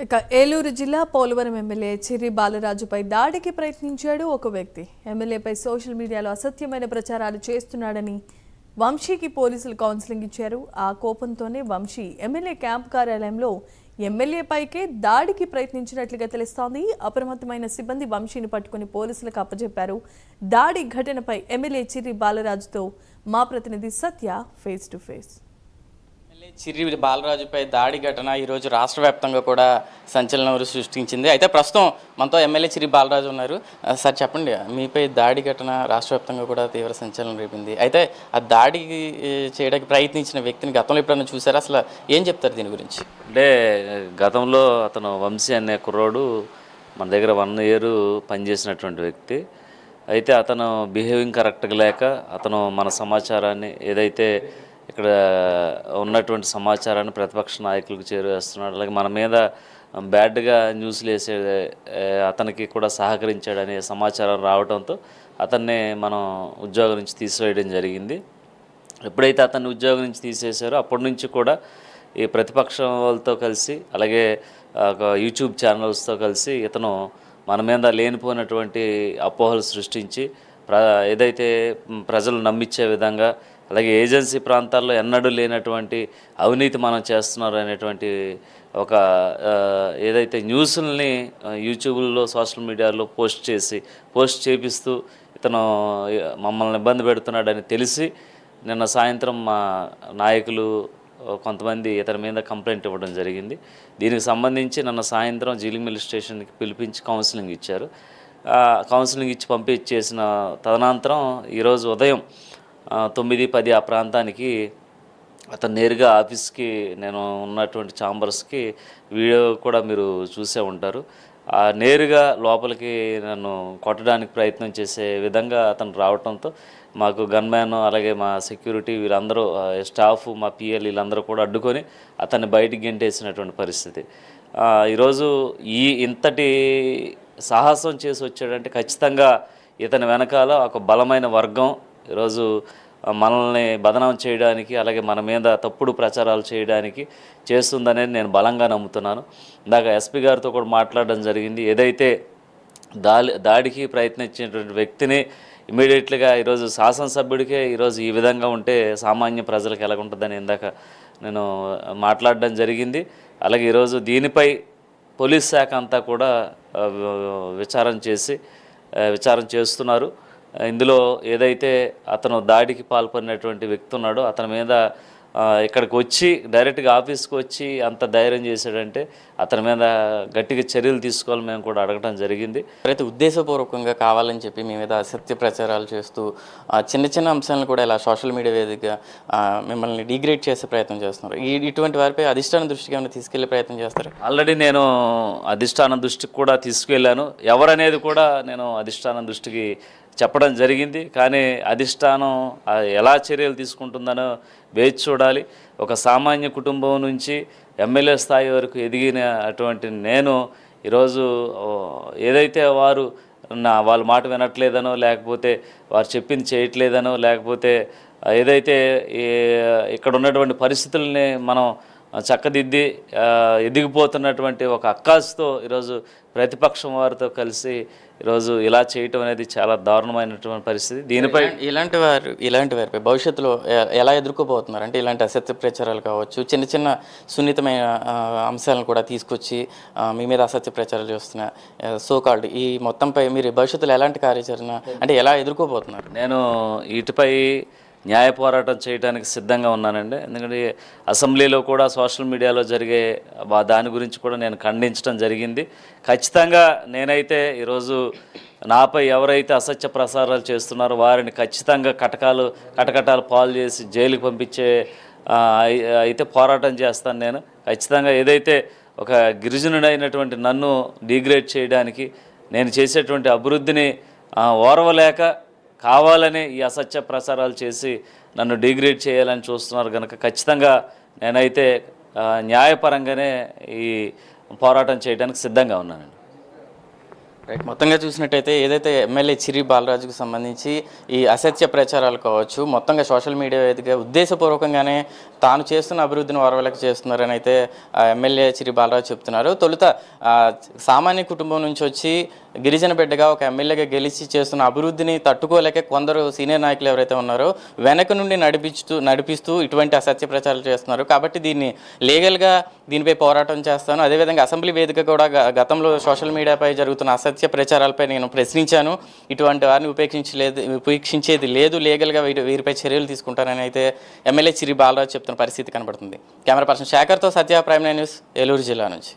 ఇక ఏలూరు జిల్లా పోలవరం ఎమ్మెల్యే చిర్రి బాలరాజుపై దాడికి ప్రయత్నించాడు ఒక వ్యక్తి. ఎమ్మెల్యేపై సోషల్ మీడియాలో అసత్యమైన ప్రచారాలు చేస్తున్నాడని వంశీకి పోలీసులు కౌన్సిలింగ్ ఇచ్చారు. ఆ కోపంతోనే వంశీ ఎమ్మెల్యే క్యాంప్ కార్యాలయంలో ఎమ్మెల్యేపైకే దాడికి ప్రయత్నించినట్లుగా తెలుస్తోంది. అప్రమత్తమైన సిబ్బంది వంశీని పట్టుకుని పోలీసులకు అప్పజెప్పారు. దాడి ఘటనపై ఎమ్మెల్యే చిర్రి బాలరాజుతో మా ప్రతినిధి సత్య ఫేస్ టు ఫేస్. చిర్రి బాలరాజుపై దాడి ఘటన ఈరోజు రాష్ట్ర వ్యాప్తంగా కూడా సంచలనం సృష్టించింది. అయితే ప్రస్తుతం మనతో ఎమ్మెల్యే చిర్రి బాలరాజు ఉన్నారు. సార్ చెప్పండి, మీపై దాడి ఘటన రాష్ట్ర వ్యాప్తంగా కూడా తీవ్ర సంచలనం రేపింది. అయితే ఆ దాడి చేయడానికి ప్రయత్నించిన వ్యక్తిని గతంలో ఎప్పుడైనా చూసారా? అసలు ఏం చెప్తారు దీని గురించి? అంటే గతంలో అతను వంశీ అనే కుర్రోడు మన దగ్గర 1 year పనిచేసినటువంటి వ్యక్తి. అయితే అతను బిహేవింగ్ కరెక్ట్గా లేక అతను మన సమాచారాన్ని ఏదైతే ఇక్కడ ఉన్నటువంటి సమాచారాన్ని ప్రతిపక్ష నాయకులకు చేరువేస్తున్నాడు. అలాగే మన మీద బ్యాడ్గా న్యూస్లు వేసే అతనికి కూడా సహకరించాడనే సమాచారం రావడంతో అతన్ని మనం ఉద్యోగం నుంచి తీసివేయడం జరిగింది. ఎప్పుడైతే అతన్ని ఉద్యోగం నుంచి తీసేశారో అప్పటి నుంచి కూడా ఈ ప్రతిపక్షం వాళ్ళతో కలిసి అలాగే యూట్యూబ్ ఛానల్స్తో కలిసి ఇతను మన మీద లేనిపోయినటువంటి అపోహలు సృష్టించి ఏదైతే ప్రజలు నమ్మించే విధంగా అలాగే ఏజెన్సీ ప్రాంతాల్లో ఎన్నడూ లేనటువంటి అవినీతి మనం చేస్తున్నారు అనేటువంటి ఒక ఏదైతే న్యూస్ని యూట్యూబ్లో సోషల్ మీడియాలో పోస్ట్ చేపిస్తూ ఇతను మమ్మల్ని ఇబ్బంది పెడుతున్నాడని తెలిసి నిన్న సాయంత్రం మా నాయకులు కొంతమంది ఇతని మీద కంప్లైంట్ ఇవ్వడం జరిగింది. దీనికి సంబంధించి నిన్న సాయంత్రం జీలిమిల్లి స్టేషన్కి పిలిపించి కౌన్సిలింగ్ ఇచ్చారు. కౌన్సిలింగ్ ఇచ్చి పంపించేసిన తదనంతరం ఈరోజు ఉదయం 9-10 ఆ ప్రాంతానికి అతను నేరుగా ఆఫీస్కి నేను ఉన్నటువంటి ఛాంబర్స్కి వీడియో కూడా మీరు చూసే ఉంటారు. నేరుగా లోపలికి నన్ను కొట్టడానికి ప్రయత్నం చేసే విధంగా అతను రావడంతో మాకు గన్మ్యాన్ అలాగే మా సెక్యూరిటీ వీళ్ళందరూ స్టాఫ్ మా పిఎల్ వీళ్ళందరూ కూడా అడ్డుకొని అతన్ని బయటికి గెంటేసినటువంటి పరిస్థితి. ఈరోజు ఇంతటి సాహసం చేసి వచ్చాడంటే ఖచ్చితంగా ఇతని వెనకాల ఒక బలమైన వర్గం ఈరోజు మనల్ని బదనాం చేయడానికి అలాగే మన మీద తప్పుడు ప్రచారాలు చేయడానికి చేస్తుందనేది నేను బలంగా నమ్ముతున్నాను. ఇందాక ఎస్పీ గారితో కూడా మాట్లాడడం జరిగింది. ఏదైతే దాడికి ప్రయత్నించినటువంటి వ్యక్తిని ఇమీడియట్గా ఈరోజు శాసనసభ్యుడికే ఈరోజు ఈ విధంగా ఉంటే సామాన్య ప్రజలకు ఎలాగుంటుందని ఇందాక నేను మాట్లాడడం జరిగింది. అలాగే ఈరోజు దీనిపై పోలీస్ శాఖ అంతా కూడా విచారణ చేస్తున్నారు. ఇందులో ఏదైతే అతను దాడికి పాల్పడినటువంటి వ్యక్తి ఉన్నాడో అతని మీద ఇక్కడికి వచ్చి డైరెక్ట్గా ఆఫీస్కి వచ్చి అంత ధైర్యం చేశాడంటే అతని మీద గట్టిగా చర్యలు తీసుకోవాలని మేము కూడా అడగడం జరిగింది. అయితే ఉద్దేశపూర్వకంగా కావాలని చెప్పి మీ మీద అసత్య ప్రచారాలు చేస్తూ చిన్న అంశాలను కూడా ఇలా సోషల్ మీడియా వేదికగా మిమ్మల్ని డిగ్రేడ్ చేసే ప్రయత్నం చేస్తున్నారు. ఇటువంటి వారిపై అధిష్టానం దృష్టికి ఏమైనా తీసుకెళ్లే ప్రయత్నం చేస్తారు? ఆల్రెడీ నేను అధిష్టానం దృష్టికి కూడా తీసుకెళ్ళాను. ఎవరనేది కూడా నేను అధిష్టానం దృష్టికి చెప్పడం జరిగింది. కానీ అధిష్టానం ఎలా చర్యలు తీసుకుంటుందనో వేచి చూడాలి. ఒక సామాన్య కుటుంబం నుంచి ఎమ్మెల్యే స్థాయి వరకు ఎదిగిన అటువంటి నేను ఈరోజు ఏదైతే వాళ్ళ మాట వినట్లేదనో లేకపోతే వారు చెప్పింది చేయట్లేదనో లేకపోతే ఏదైతే ఇక్కడ ఉన్నటువంటి పరిస్థితుల్ని మనం చక్కదిద్ది ఎదిగిపోతున్నటువంటి ఒక అక్కాసుతో ఈరోజు ప్రతిపక్షం వారితో కలిసి ఈరోజు ఇలా చేయటం అనేది చాలా దారుణమైనటువంటి పరిస్థితి. దీనిపై ఇలాంటి వారిపై భవిష్యత్తులో ఎలా ఎదుర్కోబోతున్నారు? అంటే ఇలాంటి అసత్య ప్రచారాలు కావచ్చు, చిన్న సున్నితమైన అంశాలను కూడా తీసుకొచ్చి మీ మీద అసత్య ప్రచారాలు చేస్తున్న సోకాల్డ్ ఈ మొత్తంపై మీరు భవిష్యత్తులో ఎలాంటి కార్యాచరణ అంటే ఎలా ఎదుర్కోబోతున్నారు? నేను వీటిపై న్యాయ పోరాటం చేయడానికి సిద్ధంగా ఉన్నానండి. ఎందుకంటే అసెంబ్లీలో కూడా సోషల్ మీడియాలో జరిగే దాని గురించి కూడా నేను ఖండించడం జరిగింది. ఖచ్చితంగా నేనైతే ఈరోజు నాపై ఎవరైతే అసత్య ప్రసారాలు చేస్తున్నారో వారిని ఖచ్చితంగా కటకటాలు పాలు చేసి జైలుకి పంపించే అయితే పోరాటం చేస్తాను. నేను ఖచ్చితంగా ఏదైతే ఒక గిరిజనుడైనటువంటి నన్ను డిగ్రేడ్ చేయడానికి నేను చేసేటువంటి అభివృద్ధిని ఓర్వలేక కావాలని ఈ అసత్య ప్రసారాలు చేసి నన్ను డిగ్రేడ్ చేయాలని చూస్తున్నారు కనుక ఖచ్చితంగా నేనైతే న్యాయపరంగానే ఈ పోరాటం చేయడానికి సిద్ధంగా ఉన్నానండి. రైట్, మొత్తంగా చూసినట్టయితే ఏదైతే ఎమ్మెల్యే చిర్రి బాలరాజుకు సంబంధించి ఈ అసత్య ప్రచారాలు కావచ్చు, మొత్తంగా సోషల్ మీడియా వేదికగా ఉద్దేశపూర్వకంగానే తాను చేస్తున్న అభివృద్ధిని ఓర్వలేక చేస్తున్నారని అయితే ఎమ్మెల్యే చిర్రి బాలరాజు చెప్తున్నారు. తొలుత సామాన్య కుటుంబం నుంచి వచ్చి గిరిజన బిడ్డగా ఒక ఎమ్మెల్యేగా గెలిచి చేస్తున్న అభివృద్ధిని తట్టుకోలేక కొందరు సీనియర్ నాయకులు ఎవరైతే ఉన్నారో వెనక నుండి నడిపిస్తూ ఇటువంటి అసత్య ప్రచారాలు చేస్తున్నారు. కాబట్టి లీగల్గా దీనిపై పోరాటం చేస్తాను. అదేవిధంగా అసెంబ్లీ వేదిక కూడా గతంలో సోషల్ మీడియాపై జరుగుతున్న అసత్య ప్రచారాలపై నేను ప్రశ్నించాను. ఇటువంటి వారిని ఉపేక్షించేది లేదు, లీగల్గా వీరిపై చర్యలు తీసుకుంటానని అయితే ఎమ్మెల్యే చిర్రి బాలరాజు చెప్తున్న పరిస్థితి కనబడుతుంది. కెమెరా పర్సన్ శేఖర్తో సత్య, ప్రైమ్9 న్యూస్, ఏలూరు జిల్లా నుంచి.